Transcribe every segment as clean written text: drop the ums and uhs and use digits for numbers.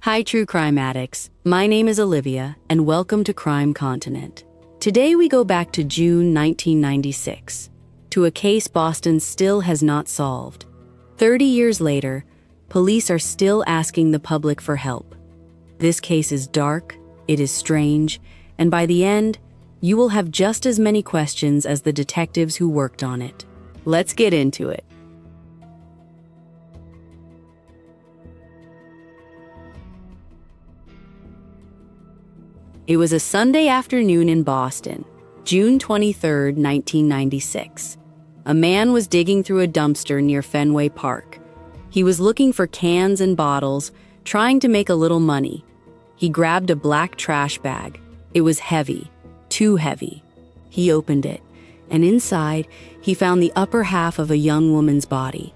Hi, true crime addicts. My name is Olivia, and welcome to Crime Continent. Today we go back to June 1996, to a case Boston still has not solved. 30 years later, police are still asking the public for help. This case is dark, it is strange, and by the end, you will have just as many questions as the detectives who worked on it. Let's get into it. It was a Sunday afternoon in Boston, June 23, 1996. A man was digging through a dumpster near Fenway Park. He was looking for cans and bottles, trying to make a little money. He grabbed a black trash bag. It was heavy, too heavy. He opened it, and inside, he found the upper half of a young woman's body.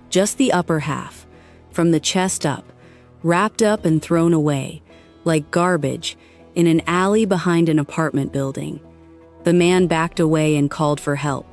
Just the upper half, from the chest up, wrapped up and thrown away, like garbage, in an alley behind an apartment building. The man backed away and called for help.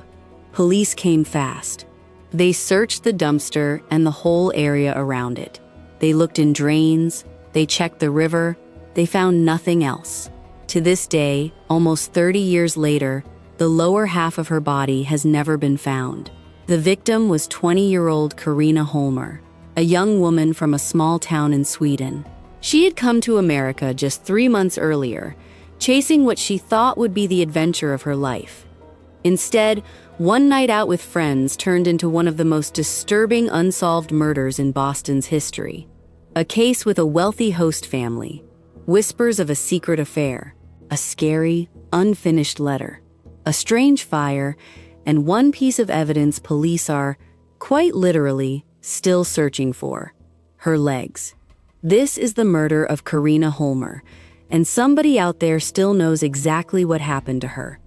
Police came fast. They searched the dumpster and the whole area around it. They looked in drains, they checked the river, they found nothing else. To this day, almost 30 years later, the lower half of her body has never been found. The victim was 20-year-old Karina Holmer, a young woman from a small town in Sweden. She had come to America just 3 months earlier, chasing what she thought would be the adventure of her life. Instead, one night out with friends turned into one of the most disturbing unsolved murders in Boston's history. A case with a wealthy host family, whispers of a secret affair, a scary, unfinished letter, a strange fire, and one piece of evidence police are, quite literally, still searching for: her legs. This is the murder of Karina Holmer, and somebody out there still knows exactly what happened to her.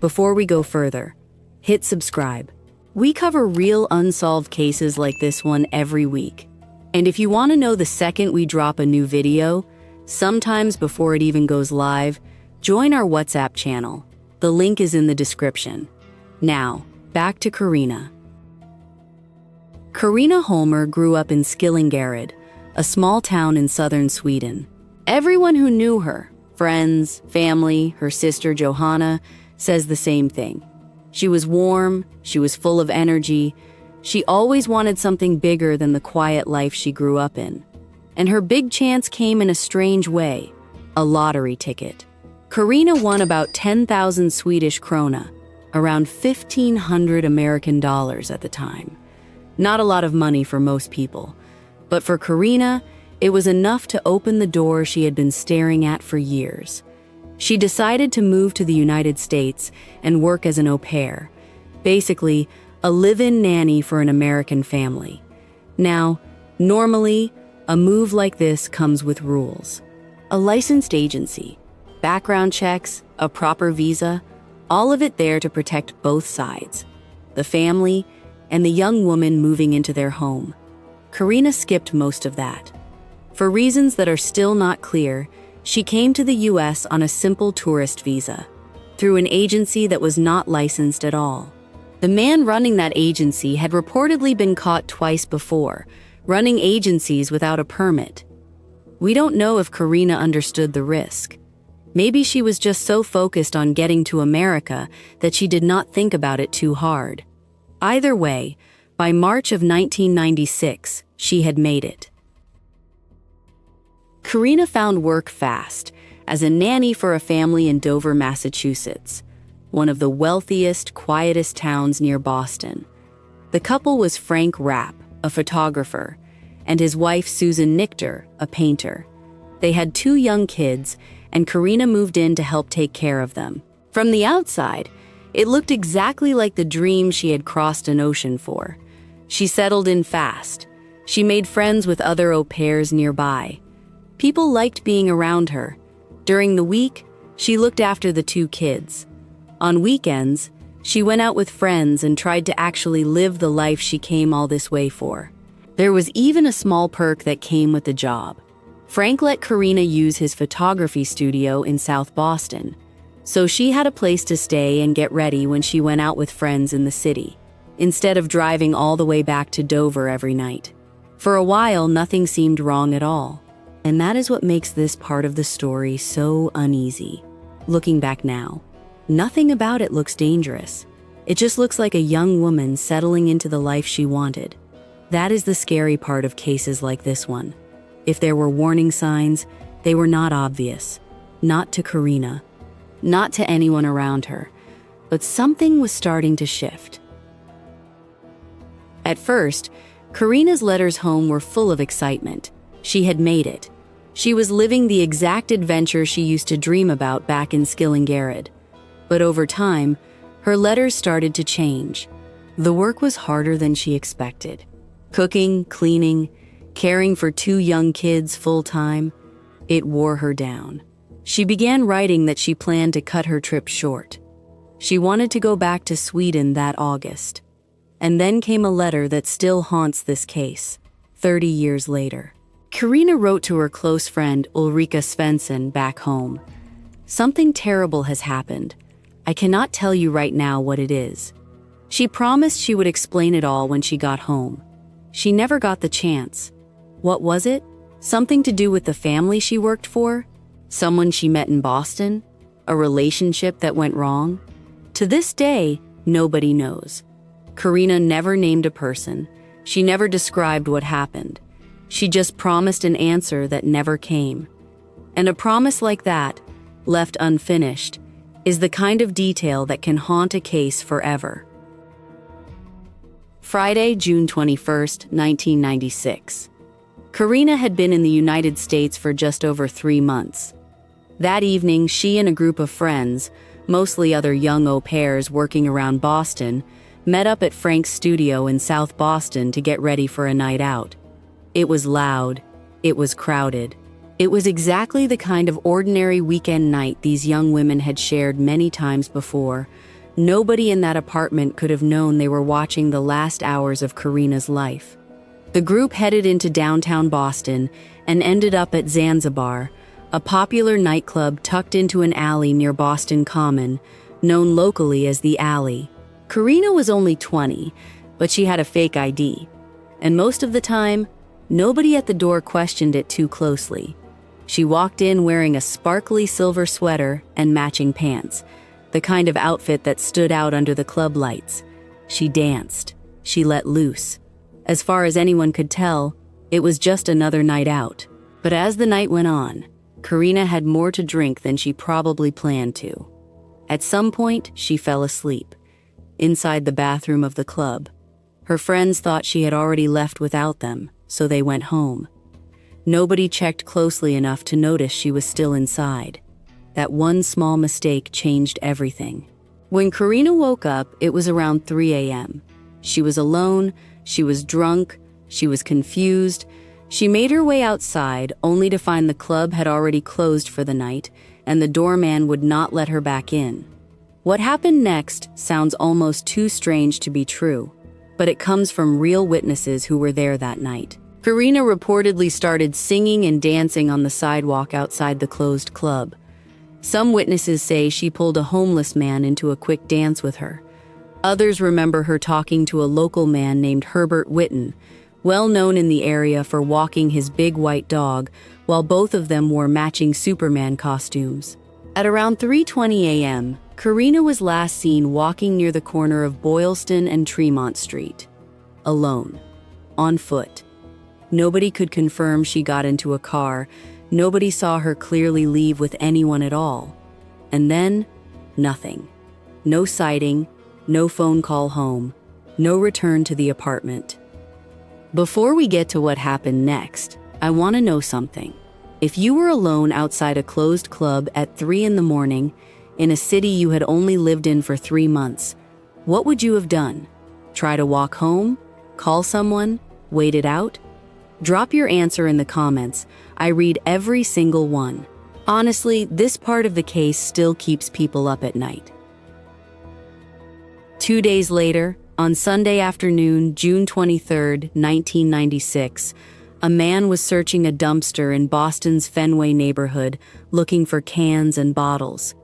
Before we go further, hit subscribe. We cover real unsolved cases like this one every week. And if you want to know the second we drop a new video, sometimes before it even goes live, join our WhatsApp channel. The link is in the description. Now, back to Karina. Karina Holmer grew up in Skillingaryd, a small town in southern Sweden. Everyone who knew her, friends, family, her sister Johanna, says the same thing. She was warm, she was full of energy, she always wanted something bigger than the quiet life she grew up in. And her big chance came in a strange way: a lottery ticket. Karina won about 10,000 Swedish krona, around 1,500 American dollars at the time. Not a lot of money for most people, but for Karina, it was enough to open the door she had been staring at for years. She decided to move to the United States and work as an au pair, basically a live-in nanny for an American family. Now, normally, a move like this comes with rules. A licensed agency, background checks, a proper visa, all of it there to protect both sides, the family and the young woman moving into their home. Karina skipped most of that. For reasons that are still not clear, she came to the US on a simple tourist visa, through an agency that was not licensed at all. The man running that agency had reportedly been caught twice before, running agencies without a permit. We don't know if Karina understood the risk. Maybe she was just so focused on getting to America that she did not think about it too hard. Either way, by March of 1996, she had made it. Karina found work fast as a nanny for a family in Dover, Massachusetts, one of the wealthiest, quietest towns near Boston. The couple was Frank Rapp, a photographer, and his wife Susan Nichter, a painter. They had 2 young kids, and Karina moved in to help take care of them. From the outside, it looked exactly like the dream she had crossed an ocean for. She settled in fast. She made friends with other au pairs nearby. People liked being around her. During the week, she looked after the 2 kids. On weekends, she went out with friends and tried to actually live the life she came all this way for. There was even a small perk that came with the job. Frank let Karina use his photography studio in South Boston, so she had a place to stay and get ready when she went out with friends in the city, instead of driving all the way back to Dover every night. For a while, nothing seemed wrong at all. And that is what makes this part of the story so uneasy. Looking back now, nothing about it looks dangerous. It just looks like a young woman settling into the life she wanted. That is the scary part of cases like this one. If there were warning signs, they were not obvious. Not to Karina, not to anyone around her, but something was starting to shift. At first, Karina's letters home were full of excitement. She had made it. She was living the exact adventure she used to dream about back in Skillingaryd. But over time, her letters started to change. The work was harder than she expected. Cooking, cleaning, caring for 2 young kids full-time, it wore her down. She began writing that she planned to cut her trip short. She wanted to go back to Sweden that August. And then came a letter that still haunts this case, 30 years later. Karina wrote to her close friend Ulrika Svensson back home. Something terrible has happened. I cannot tell you right now what it is. She promised she would explain it all when she got home. She never got the chance. What was it? Something to do with the family she worked for? Someone she met in Boston? A relationship that went wrong? To this day, nobody knows. Karina never named a person. She never described what happened. She just promised an answer that never came. And a promise like that, left unfinished, is the kind of detail that can haunt a case forever. Friday, June 21st, 1996. Karina had been in the United States for just over 3 months. That evening, she and a group of friends, mostly other young au pairs working around Boston, met up at Frank's studio in South Boston to get ready for a night out. It was loud. It was crowded. It was exactly the kind of ordinary weekend night these young women had shared many times before. Nobody in that apartment could have known they were watching the last hours of Karina's life. The group headed into downtown Boston and ended up at Zanzibar, a popular nightclub tucked into an alley near Boston Common, known locally as the Alley. Karina was only 20, but she had a fake ID. And most of the time, nobody at the door questioned it too closely. She walked in wearing a sparkly silver sweater and matching pants, the kind of outfit that stood out under the club lights. She danced. She let loose. As far as anyone could tell, it was just another night out. But as the night went on, Karina had more to drink than she probably planned to. At some point, she fell asleep, inside the bathroom of the club. Her friends thought she had already left without them, so they went home. Nobody checked closely enough to notice she was still inside. That one small mistake changed everything. When Karina woke up, it was around 3 a.m. She was alone, she was drunk, she was confused. She made her way outside, only to find the club had already closed for the night, and the doorman would not let her back in. What happened next sounds almost too strange to be true, but it comes from real witnesses who were there that night. Karina reportedly started singing and dancing on the sidewalk outside the closed club. Some witnesses say she pulled a homeless man into a quick dance with her. Others remember her talking to a local man named Herbert Witten, well known in the area for walking his big white dog, while both of them wore matching Superman costumes. At around 3:20 a.m., Karina was last seen walking near the corner of Boylston and Tremont Street. Alone. On foot. Nobody could confirm she got into a car. Nobody saw her clearly leave with anyone at all. And then, nothing. No sighting, no phone call home, no return to the apartment. Before we get to what happened next, I want to know something. If you were alone outside a closed club at 3 in the morning, in a city you had only lived in for 3 months, what would you have done? Try to walk home? Call someone? Wait it out? Drop your answer in the comments. I read every single one. Honestly, this part of the case still keeps people up at night. 2 days later, on Sunday afternoon, June 23, 1996, a man was searching a dumpster in Boston's Fenway neighborhood looking for cans and bottles.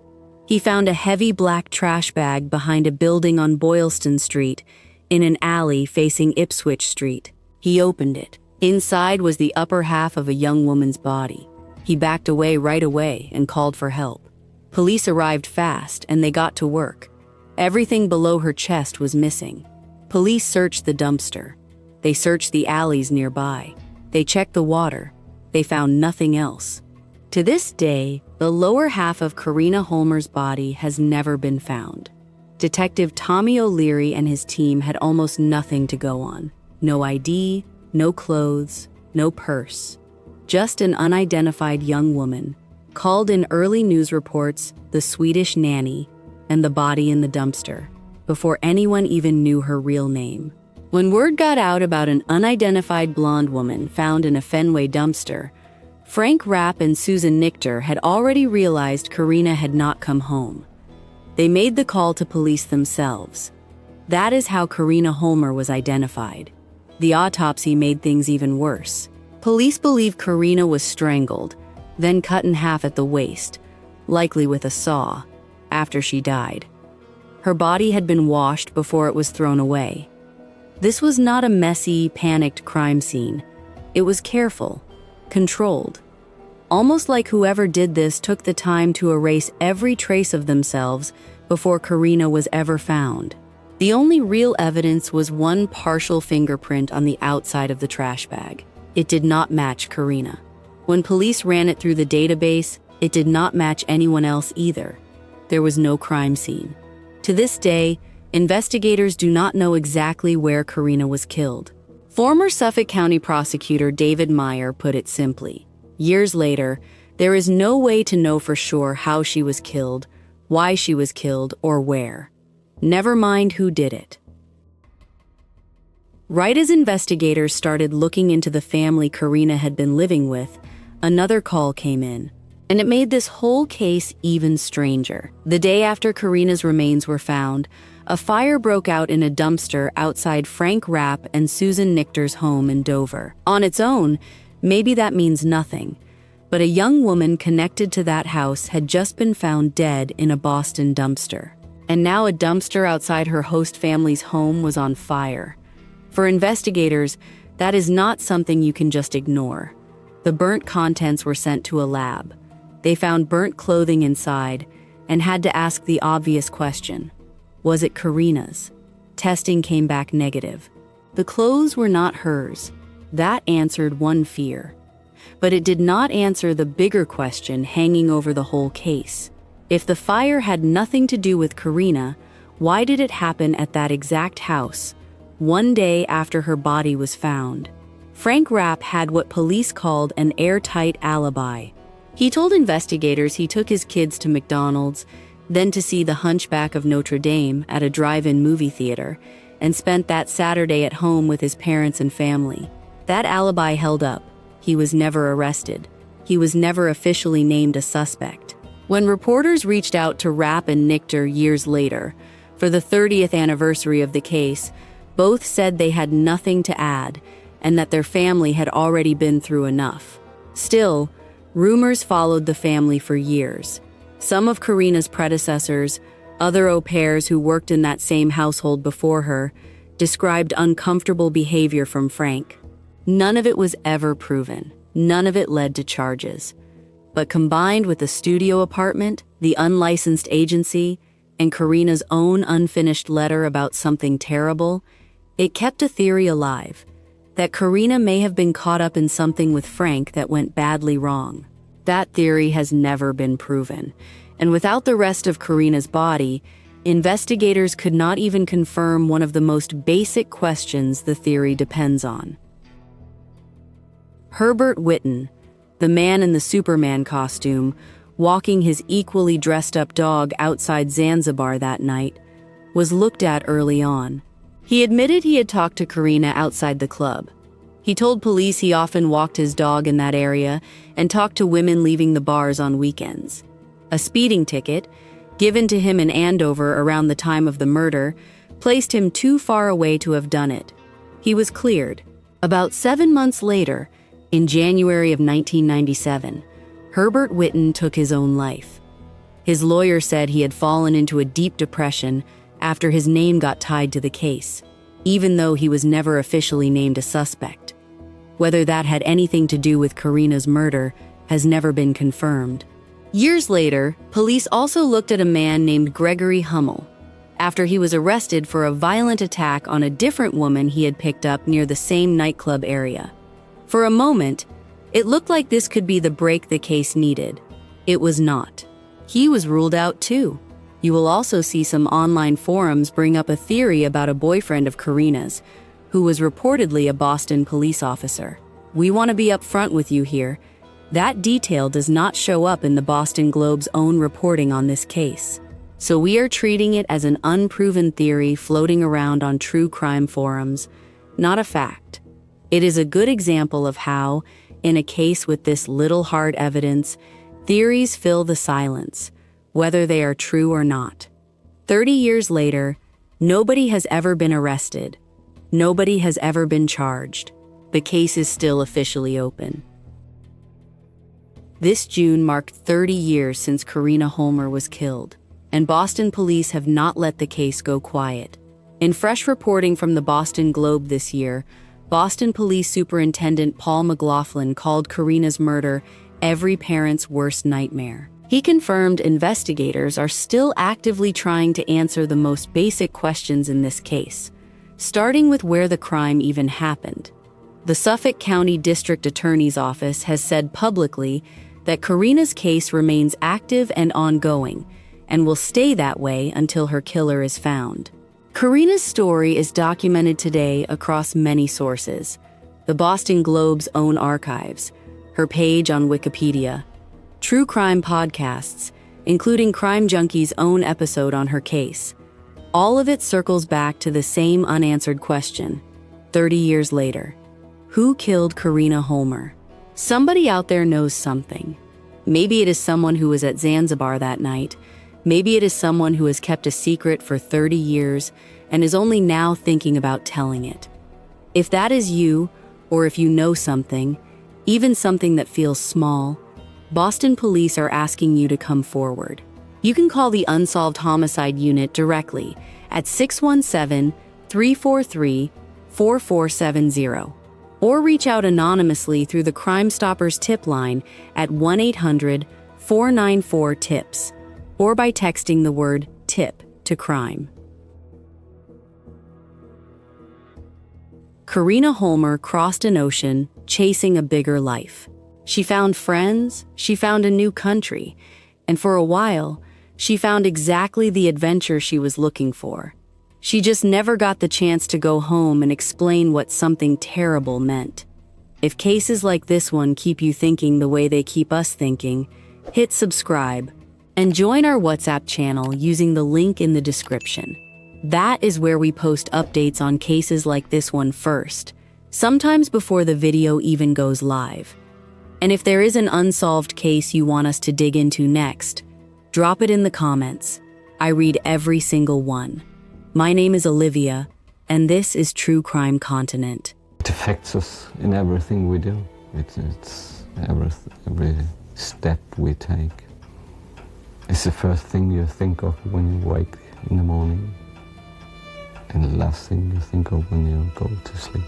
He found a heavy black trash bag behind a building on Boylston Street in an alley facing Ipswich Street. He opened it. Inside was the upper half of a young woman's body. He backed away right away and called for help. Police arrived fast and they got to work. Everything below her chest was missing. Police searched the dumpster. They searched the alleys nearby. They checked the water. They found nothing else. To this day, the lower half of Karina Holmer's body has never been found. Detective Tommy O'Leary and his team had almost nothing to go on. No ID, no clothes, no purse. Just an unidentified young woman, called in early news reports the Swedish nanny, and the body in the dumpster, before anyone even knew her real name. When word got out about an unidentified blonde woman found in a Fenway dumpster, Frank Rapp and Susan Nichter had already realized Karina had not come home. They made the call to police themselves. That is how Karina Holmer was identified. The autopsy made things even worse. Police believe Karina was strangled, then cut in half at the waist, likely with a saw, after she died. Her body had been washed before it was thrown away. This was not a messy, panicked crime scene. It was careful, controlled. Almost like whoever did this took the time to erase every trace of themselves before Karina was ever found. The only real evidence was one partial fingerprint on the outside of the trash bag. It did not match Karina. When police ran it through the database, it did not match anyone else either. There was no crime scene. To this day, investigators do not know exactly where Karina was killed. Former Suffolk County prosecutor David Meyer put it simply. Years later, there is no way to know for sure how she was killed, why she was killed, or where. Never mind who did it. Right as investigators started looking into the family Karina had been living with, another call came in, and it made this whole case even stranger. The day after Karina's remains were found, a fire broke out in a dumpster outside Frank Rapp and Susan Nichter's home in Dover. On its own, maybe that means nothing, but a young woman connected to that house had just been found dead in a Boston dumpster. And now a dumpster outside her host family's home was on fire. For investigators, that is not something you can just ignore. The burnt contents were sent to a lab. They found burnt clothing inside and had to ask the obvious question: was it Karina's? Testing came back negative. The clothes were not hers. That answered one fear. But it did not answer the bigger question hanging over the whole case. If the fire had nothing to do with Karina, why did it happen at that exact house, one day after her body was found? Frank Rapp had what police called an airtight alibi. He told investigators he took his kids to McDonald's, then to see The Hunchback of Notre Dame at a drive-in movie theater, and spent that Saturday at home with his parents and family. That alibi held up. He was never arrested. He was never officially named a suspect. When reporters reached out to Rapp and Nichter years later, for the 30th anniversary of the case, both said they had nothing to add and that their family had already been through enough. Still, rumors followed the family for years. Some of Karina's predecessors, other au pairs who worked in that same household before her, described uncomfortable behavior from Frank. None of it was ever proven. None of it led to charges. But combined with the studio apartment, the unlicensed agency, and Karina's own unfinished letter about something terrible, it kept a theory alive, that Karina may have been caught up in something with Frank that went badly wrong. That theory has never been proven, and without the rest of Karina's body, investigators could not even confirm one of the most basic questions the theory depends on. Herbert Witten, the man in the Superman costume, walking his equally dressed-up dog outside Zanzibar that night, was looked at early on. He admitted he had talked to Karina outside the club. He told police he often walked his dog in that area and talked to women leaving the bars on weekends. A speeding ticket, given to him in Andover around the time of the murder, placed him too far away to have done it. He was cleared. About 7 months later, in January of 1997, Herbert Witten took his own life. His lawyer said he had fallen into a deep depression after his name got tied to the case, even though he was never officially named a suspect. Whether that had anything to do with Karina's murder has never been confirmed. Years later, police also looked at a man named Gregory Hummel after he was arrested for a violent attack on a different woman he had picked up near the same nightclub area. For a moment, it looked like this could be the break the case needed. It was not. He was ruled out too. You will also see some online forums bring up a theory about a boyfriend of Karina's, who was reportedly a Boston police officer. We want to be upfront with you here. That detail does not show up in the Boston Globe's own reporting on this case. So we are treating it as an unproven theory floating around on true crime forums, not a fact. It is a good example of how, in a case with this little hard evidence, theories fill the silence, whether they are true or not. 30 years later, nobody has ever been arrested. Nobody has ever been charged. The case is still officially open. This June marked 30 years since Karina Holmer was killed, and Boston police have not let the case go quiet. In fresh reporting from the Boston Globe this year, Boston Police Superintendent Paul McLaughlin called Karina's murder every parent's worst nightmare. He confirmed investigators are still actively trying to answer the most basic questions in this case, starting with where the crime even happened. The Suffolk County District Attorney's Office has said publicly that Karina's case remains active and ongoing, and will stay that way until her killer is found. Karina's story is documented today across many sources: the Boston Globe's own archives, her page on Wikipedia, true crime podcasts, including Crime Junkie's own episode on her case. All of it circles back to the same unanswered question, 30 years later. Who killed Karina Holmer? Somebody out there knows something. Maybe it is someone who was at Zanzibar that night. Maybe it is someone who has kept a secret for 30 years and is only now thinking about telling it. If that is you, or if you know something, even something that feels small, Boston police are asking you to come forward. You can call the Unsolved Homicide Unit directly at 617-343-4470, or reach out anonymously through the Crime Stoppers tip line at 1-800-494-TIPS, or by texting the word TIP to crime. Karina Holmer crossed an ocean, chasing a bigger life. She found friends, she found a new country, and for a while, she found exactly the adventure she was looking for. She just never got the chance to go home and explain what something terrible meant. If cases like this one keep you thinking the way they keep us thinking, hit subscribe and join our WhatsApp channel using the link in the description. That is where we post updates on cases like this one first, sometimes before the video even goes live. And if there is an unsolved case you want us to dig into next, drop it in the comments. I read every single one. My name is Olivia, and this is True Crime Continent. It affects us in everything we do. It's every step we take. It's the first thing you think of when you wake in the morning, and the last thing you think of when you go to sleep.